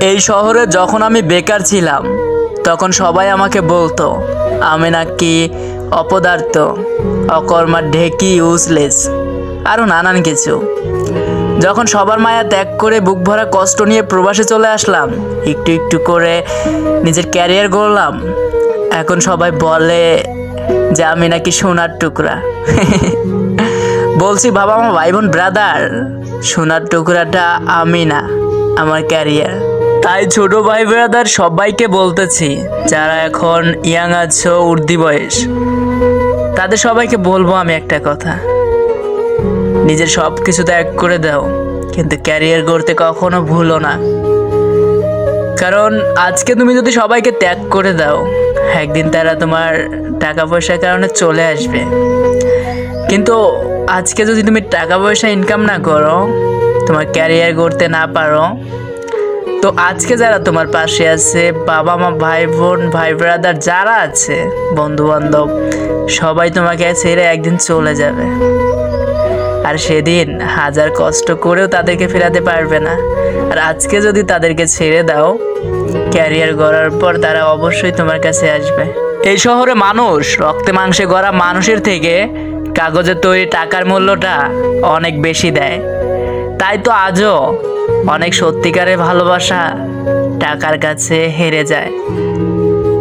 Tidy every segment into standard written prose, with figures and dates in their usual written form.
এই শহরে যখন আমি বেকার ছিলাম তখন সবাই আমাকে বলতো আমি নাকি অপদার্থ, অকর্মার ঢেকি, ইউজলেস, আরও নানান কিছু। যখন সবার মায়া ত্যাগ করে বুক ভরা কষ্ট নিয়ে প্রবাসে চলে আসলাম, একটু একটু করে নিজের ক্যারিয়ার গড়লাম, এখন সবাই বলে যে আমি নাকি সোনার টুকরা। বলছি বাবা মা ভাই বোন ব্রাদার, সোনার টুকরাটা আমি না, আমার ক্যারিয়ার। তাই ছোট ভাই ব্রাদার সবাইকে বলতেছি, যারা এখন ইয়াং আছো, উর্দি বয়স, তাদের সবাইকে বলবো আমি একটা কথা, নিজের সব কিছু ত্যাগ করে দাও, কিন্তু ক্যারিয়ার গড়তে কখনো ভুলো না। কারণ আজকে তুমি যদি সবাইকে ত্যাগ করে দাও, একদিন তারা তোমার টাকা পয়সার কারণে চলে আসবে। কিন্তু আজকে যদি তুমি টাকা পয়সা ইনকাম না করো, তোমার ক্যারিয়ার গড়তে না পারো, তো আজকে যারা তোমার পাশে আছে, বাবা মা ভাই বোন ভাই ব্রাদার যারা আছে, বন্ধু বান্ধব, সবাই তোমাকে ছেড়ে একদিন চলে যাবে। আর সেদিন হাজার কষ্ট করেও তাদেরকে ফেরাতে পারবে না। আর আজকে যদি তাদেরকে ছেড়ে দাও, ক্যারিয়ার গড়ার পর তারা অবশ্যই তোমার কাছে আসবে। এই শহরে মানুষ রক্তে মাংসে গড়া মানুষের থেকে কাগজে তৈরি টাকার মূল্যটা অনেক বেশি দেয়। তাই তো আজও অনেক সত্যিকারের ভালোবাসা টাকার কাছে হেরে যায়,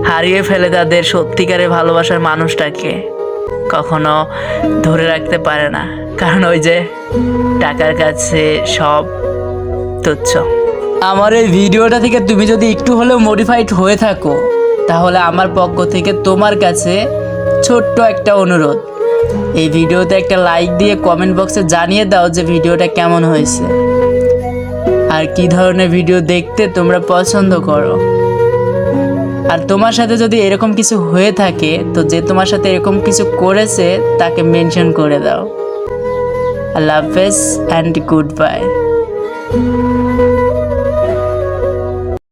হারিয়ে ফেলে তাদের সত্যিকারের ভালোবাসার মানুষটাকে, কখনো ধরে রাখতে পারে না। কারণ ওই যে টাকার কাছে সব তুচ্ছ। আমার এই ভিডিওটা থেকে তুমি যদি একটু হলেও মোটিভেট হয়ে থাকো, তাহলে আমার পক্ষ থেকে তোমার কাছে ছোট্ট একটা অনুরোধ, এই ভিডিওতে একটা লাইক দিয়ে কমেন্ট বক্সে জানিয়ে দাও যে ভিডিওটা কেমন হয়েছে আর কি ধরনের ভিডিও দেখতে তোমরা পছন্দ করো। আর তোমার সাথে যদি এরকম কিছু হয়ে থাকে, তো যে তোমার সাথে এরকম কিছু করেছে তাকে মেনশন করে দাও। আল্লাহ হাফেজ অ্যান্ড গুড বাই।